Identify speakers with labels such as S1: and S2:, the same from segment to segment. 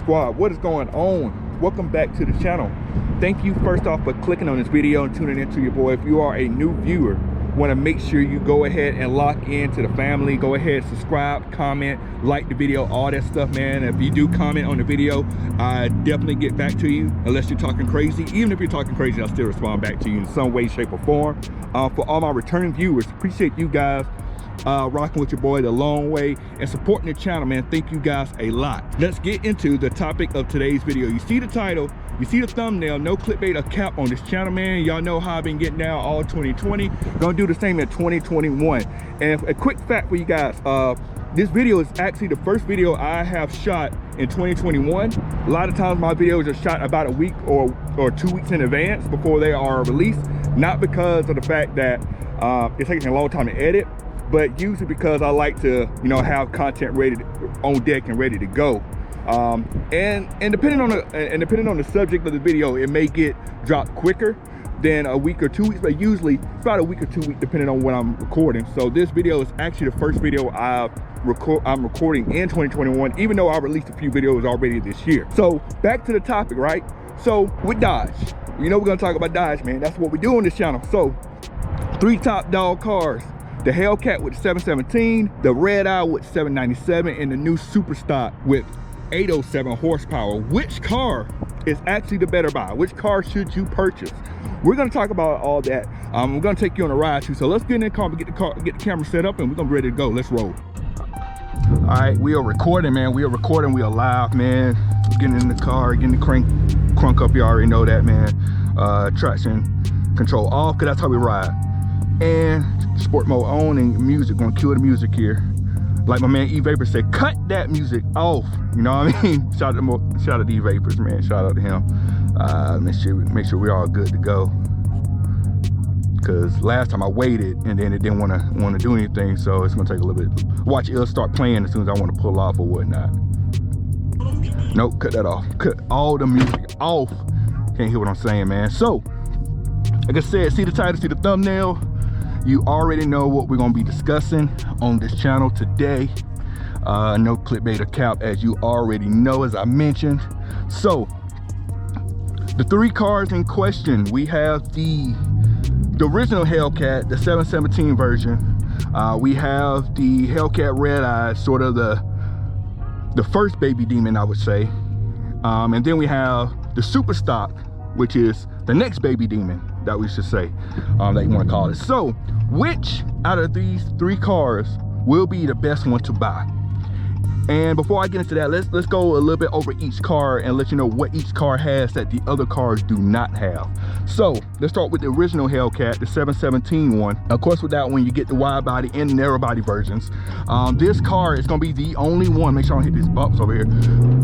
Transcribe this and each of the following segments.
S1: Squad, what is going on? Welcome back to the channel. Thank you first off for clicking on this video and tuning into your boy. If you are a new viewer, want to make sure you go ahead and lock into the family. Go ahead, subscribe, comment, like the video, all that stuff, man. If you do comment on the video, I definitely get back to you, unless you're talking crazy. Even if you're talking crazy, I'll still respond back to you in some way, shape, or form. For all my returning viewers, appreciate you guys rocking with your boy the long way and supporting the channel, man. Thank you guys a lot. Let's get into the topic of today's video. You see the title, you see the thumbnail, no clickbait or cap on this channel, man. Y'all know how I've been getting down all 2020. Gonna do the same in 2021. And a quick fact for you guys, this video is actually the first video I have shot in 2021. A lot of times my videos are shot about a week or 2 weeks in advance before they are released. Not because of the fact that it takes a long time to edit, but usually because I like to, you know, have content ready on deck and ready to go. And depending on the subject of the video, it may get dropped quicker than a week or 2 weeks, but usually it's about a week or 2 weeks depending on when I'm recording. So this video is actually the first video I'm recording in 2021, even though I released a few videos already this year. So back to the topic, right? So with Dodge, you know, we're gonna talk about Dodge, man. That's what we do on this channel. So 3 top dog cars: the Hellcat with 717, the Redeye with 797, and the new Superstock with 807 horsepower. Which car is actually the better buy? Which car should you purchase? We're gonna talk about all that. We're gonna take you on a ride too. So let's get in the car, get the camera set up, and we're gonna be ready to go. Let's roll. All right, we are recording, man. We are recording. We are live, man. Getting in the car, getting the crunk up. You already know that, man. Traction control off, cause that's how we ride. And sport mode on, and music, gonna kill the music here. Like my man E-Vapor said, cut that music off. You know what I mean? Shout out to E-Vapors, man. Shout out to him. Make sure we're all good to go. Cause last time I waited and then it didn't want to do anything, so it's gonna take a little bit. Watch it'll start playing as soon as I want to pull off or whatnot. Nope, cut that off. Cut all the music off. Can't hear what I'm saying, man. So, like I said, see the title, see the thumbnail. You already know what we're gonna be discussing on this channel today. No clickbait or cap, as you already know, as I mentioned. So, the 3 cars in question, we have the original Hellcat, the 717 version. We have the Hellcat Redeye, sort of the first baby demon, I would say. And then we have the Superstock, which is the next baby demon, that we should say, that you want to call it. So, which out of these 3 cars will be the best one to buy? And before I get into that, let's go a little bit over each car and let you know what each car has that the other cars do not have. So let's start with the original Hellcat, the 717 one. Of course, with that one, you get the wide body and the narrow body versions. This car is gonna be the only one, make sure I don't hit these bumps over here.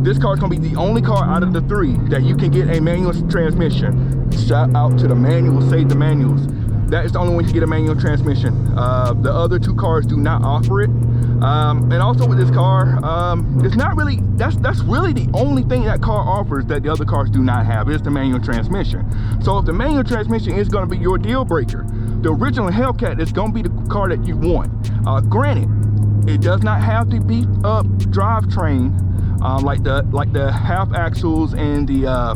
S1: This car is gonna be the only car out of the 3 that you can get a manual transmission. Shout out to the manuals, save the manuals. That is the only one you get a manual transmission. The other 2 cars do not offer it. And also with this car, it's not really, that's really the only thing that car offers that the other cars do not have, is the manual transmission. So if the manual transmission is gonna be your deal breaker, the original Hellcat is gonna be the car that you want. Granted, it does not have the beefed up drivetrain, like the half axles and the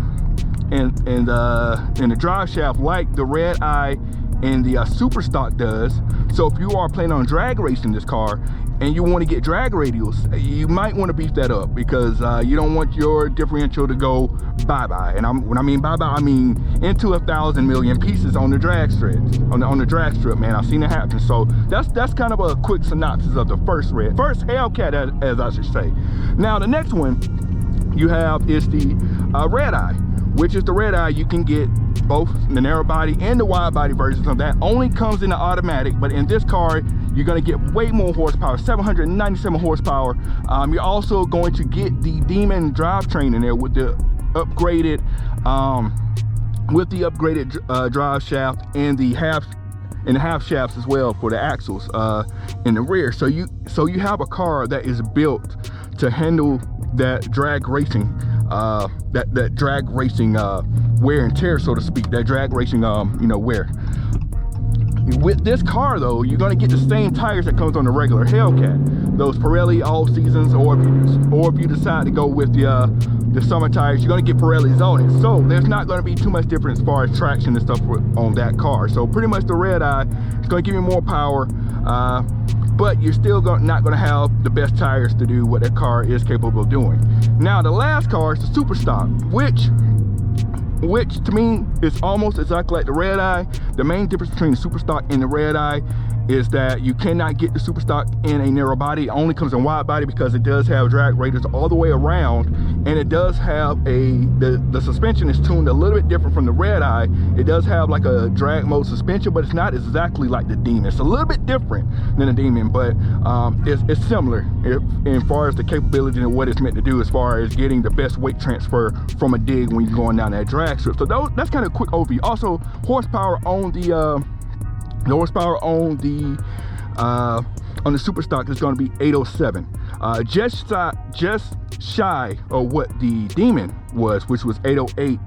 S1: drive shaft like the Redeye and the Superstock does. So if you are planning on drag racing this car and you want to get drag radials, you might want to beef that up, because you don't want your differential to go bye-bye. And when I mean bye-bye, I mean into 1,000 million pieces on the drag strips, on the drag strip, man. I've seen it happen. So that's kind of a quick synopsis of the first Hellcat, as I should say. Now the next one you have is the Redeye, which is the Redeye. You can get both the narrow body and the wide body versions of that. Only comes in the automatic, but in this car you're going to get way more horsepower, 797 horsepower. You're also going to get the Demon drivetrain in there with the upgraded drive shaft and the half shafts as well for the axles in the rear. So you have a car that is built to handle that drag racing, that drag racing wear and tear, so to speak. That drag racing wear. With this car though, you're gonna get the same tires that comes on the regular Hellcat, those Pirelli all seasons, or if you decide to go with the summer tires, you're gonna get Pirellis on it. So there's not gonna be too much difference as far as traction and stuff on that car. So pretty much the Redeye is gonna give you more power, but you're still not gonna have the best tires to do what that car is capable of doing. Now the last car is the Superstock, which to me is almost exactly like the Redeye. The main difference between the Superstock and the Redeye is that you cannot get the Superstock in a narrow body. It only comes in wide body because it does have drag radius all the way around, and it does have the suspension is tuned a little bit different from the Redeye. It does have like a drag mode suspension, but it's not exactly like the Demon. It's a little bit different than the Demon, but it's similar as far as the capability and what it's meant to do as far as getting the best weight transfer from a dig when you're going down that drag strip. So that's kind of a quick overview. Also, horsepower on the Superstock is going to be 807, just shy of what the Demon was, which was 808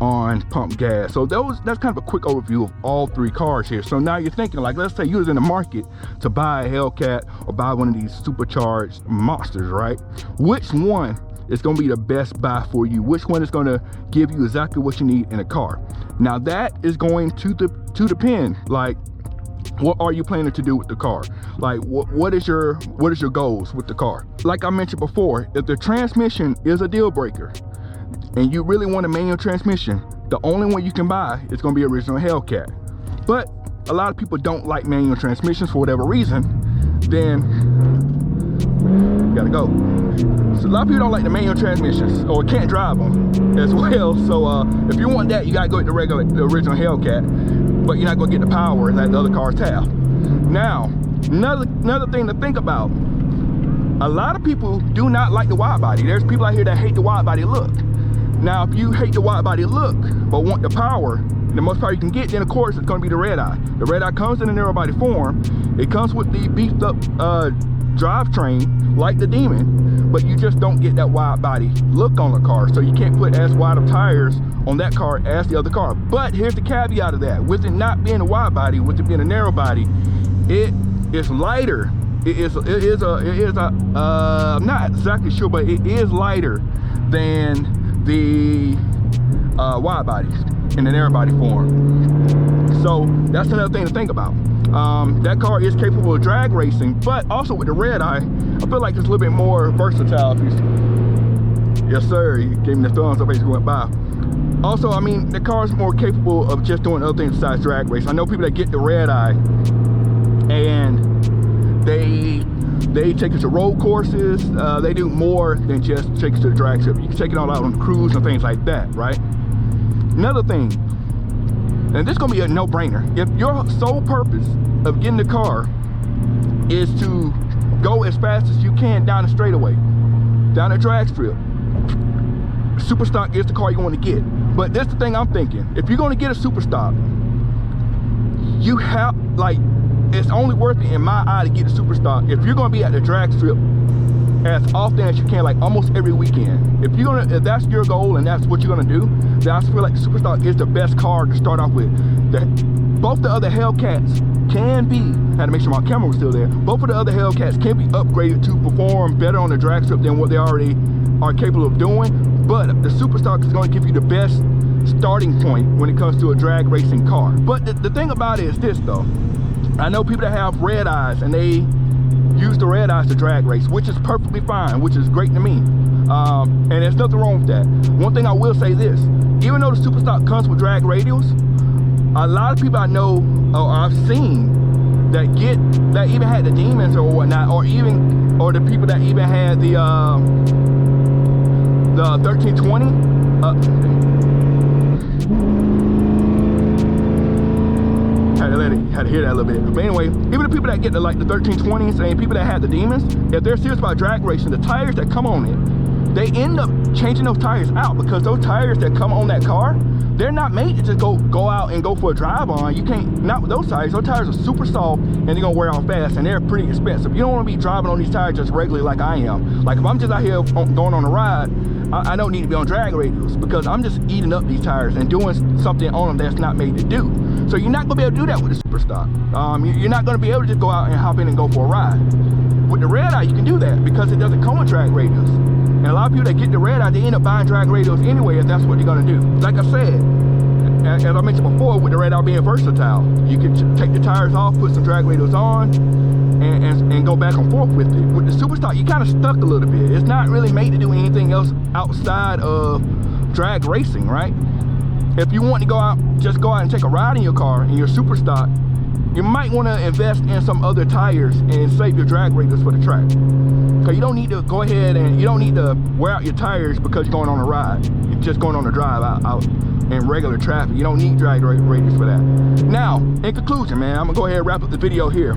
S1: on pump gas. So that's kind of a quick overview of all three cars here. So now you're thinking, like, let's say you was in the market to buy a Hellcat or buy one of these supercharged monsters, right? Which one is going to be the best buy for you? Which one is going to give you exactly what you need in a car? Now that is going to depend, like, what are you planning to do with the car? Like, what is your goals with the car? Like I mentioned before, if the transmission is a deal breaker and you really want a manual transmission, the only one you can buy is going to be original Hellcat. But a lot of people don't like manual transmissions for whatever reason, then you gotta go. So a lot of people don't like the manual transmissions or can't drive them as well. So if you want that, you gotta go with the original Hellcat, but you're not gonna get the power that the other cars have. Now, another thing to think about, a lot of people do not like the wide body. There's people out here that hate the wide body look. Now, if you hate the wide body look but want the power, the most power you can get, then of course it's gonna be the Redeye. The Redeye comes in a narrow body form. It comes with the beefed up drivetrain like the Demon, but you just don't get that wide body look on the car. So you can't put as wide of tires on that car as the other car. But here's the caveat of that: with it not being a wide body, with it being a narrow body, it is lighter. I'm not exactly sure, but it is lighter than the wide bodies in the narrow body form. So that's another thing to think about. That car is capable of drag racing, but also with the Redeye, I feel like it's a little bit more versatile. Yes sir, he gave me the thumbs up as he went by. Also, I mean, the car is more capable of just doing other things besides drag race. I know people that get the Redeye and they take it to road courses. They do more than just take it to the drag strip. You can take it all out on the cruise and things like that, right? Another thing, and this is gonna be a no-brainer. If your sole purpose of getting the car is to go as fast as you can down the straightaway, down the drag strip, Superstock is the car you want to get. But this is the thing I'm thinking: if you're gonna get a Superstock, you have, like, it's only worth it in my eye to get a Superstock if you're gonna be at the drag strip as often as you can, like almost every weekend. If that's your goal and that's what you're gonna do, then I feel like the Superstock is the best car to start off with. Both the other Hellcats can be, I had to make sure my camera was still there, both of the other Hellcats can be upgraded to perform better on the drag strip than what they already are capable of doing, but the Superstock is going to give you the best starting point when it comes to a drag racing car. But the thing about it is this though, I know people that have Redeyes and they use the Redeyes to drag race, which is perfectly fine, which is great to me, and there's nothing wrong with that. One thing I will say this: even though the Superstock comes with drag radials, a lot of people I know or I've seen that even had the Demons or whatnot, or the people that even had the 1320. Had to hear that a little bit. But anyway, even the people that get the 1320s and people that had the Demons, if they're serious about drag racing, the tires that come on it, they end up changing those tires out, because those tires that come on that car, they're not made to just go out and go for a drive on. You can't, not with those tires. Those tires are super soft and they're gonna wear out fast, and they're pretty expensive. You don't want to be driving on these tires just regularly like I am. Like if I'm just out here going on a ride, I don't need to be on drag radials, because I'm just eating up these tires and doing something on them that's not made to do. So you're not gonna be able to do that with the Superstock. You're not gonna be able to just go out and hop in and go for a ride. With the Redeye, you can do that because it doesn't come with drag radials. And a lot of people that get the Redeye, they end up buying drag radials anyway if that's what they're gonna do. Like I said, as I mentioned before, with the Redeye being versatile, you can take the tires off, put some drag radials on, and go back and forth with it. With the Superstock, you kind of stuck a little bit. It's not really made to do anything else outside of drag racing, right? If you want to go out, just go out and take a ride in your car, in your Superstock, you might want to invest in some other tires and save your drag radials for the track. Because you don't need to go ahead and you don't need to wear out your tires because you're going on a ride. You're just going on a drive out in regular traffic. You don't need drag radials for that. Now, in conclusion, man, I'm going to go ahead and wrap up the video here.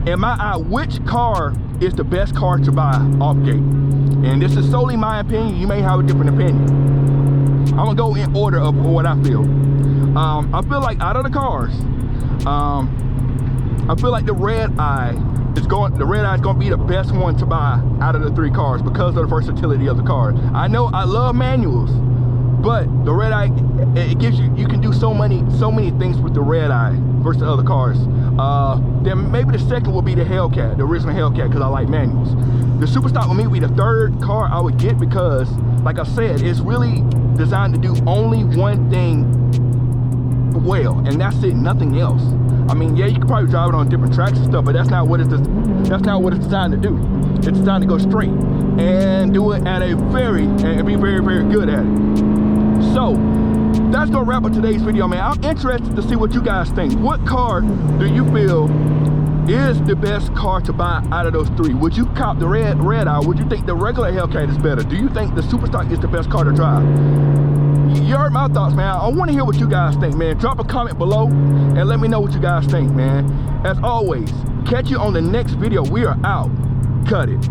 S1: In my eye, which car is the best car to buy off gate? And this is solely my opinion. You may have a different opinion. I'm going to go in order of what I feel. I feel like out of the cars, I feel like the Redeye is going to be the best one to buy out of the 3 cars because of the versatility of the car. I know I love manuals, but the Redeye, it gives you can do so many things with the Redeye versus the other cars. Then maybe the second will be the Hellcat, the original Hellcat, because I like manuals. The Superstock with me would be the 3rd car I would get because, like I said, it's really designed to do only one thing well, and that's it, nothing else. I mean, yeah, you can probably drive it on different tracks and stuff, but that's not what it's designed to do. It's designed to go straight and do it at a and be very, very good at it. So that's gonna wrap up today's video, man. I'm interested to see what you guys think. What car do you feel is the best car to buy out of those 3? Would you cop the Redeye? Would you think the regular Hellcat is better? Do you think the Superstock is the best car to drive? You heard my thoughts, man. I want to hear what you guys think, man. Drop a comment below and let me know what you guys think, man. As always, catch you on the next video. We are out. Cut it.